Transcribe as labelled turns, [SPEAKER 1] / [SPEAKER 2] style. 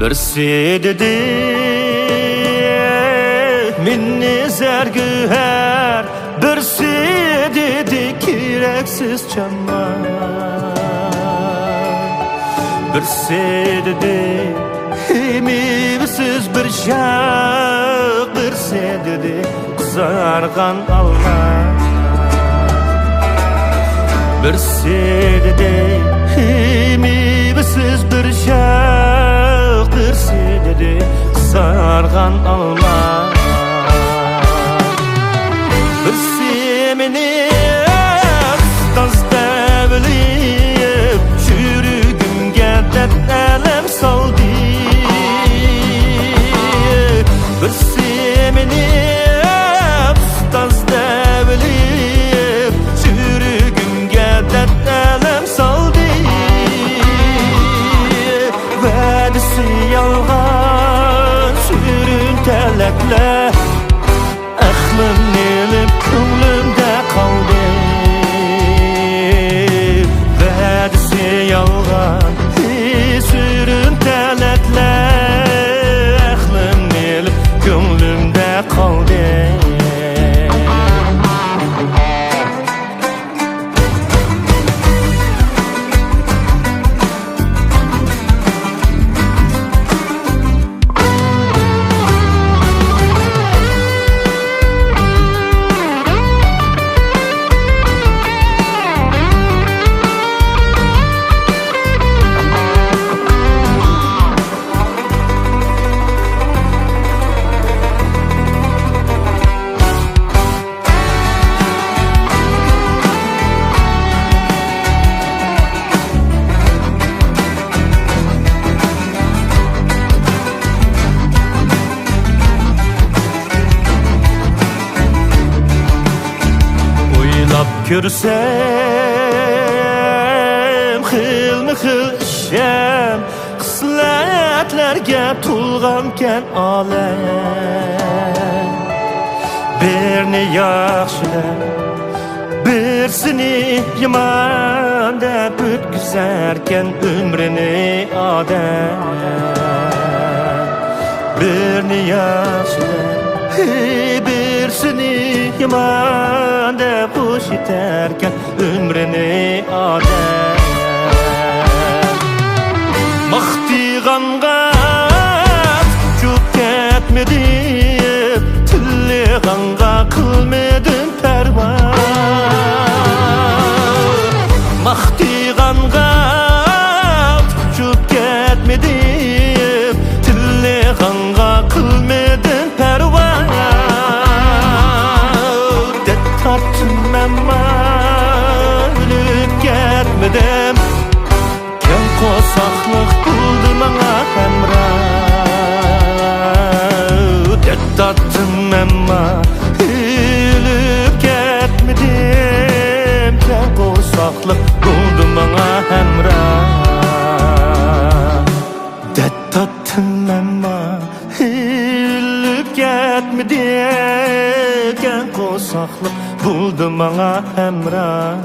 [SPEAKER 1] Birsi dedi minni zergüher, birsi dedi kireksiz çamlar, birsi dedi mevsiz bir şak, birsi dedi kızargan alma, birsi dedi mevsiz bir şak, birsi dedi kızargan alma. Birsi meni stazda bilip çürügümge dert elem saldı, birsi meni stazda bilip çürügümge dert elem saldı. Vadisi yalgan sürüntelekle aklım nelip könlümde kaldı. Vadisi yalgan sürüntelekle aklım nelip könlümde kaldı. Görsem xilmi-xil işem, xislatlarga to'lganken alem. Birini yaxshilab, birsini yomon deb o'tkazarkan ömrini odam. Birini yaxshilab, birsini yomon deb xush etarkan ömrini odam. Maqtig'anga cho'p ketmedi, tillig'anga qilmadim parvo. Maqtig'anga cho'p ketmedi, tillig'anga qilmadim parvo. Tartınmama ölüp ketmedim, ken kosaklık buldu bana hemrah. Tartınmama ölüp ketmedim, ken kosaklık buldu bana hemrah. Tartınmama ölüp ketmedim, ken kosaklık buldu bana hemrah.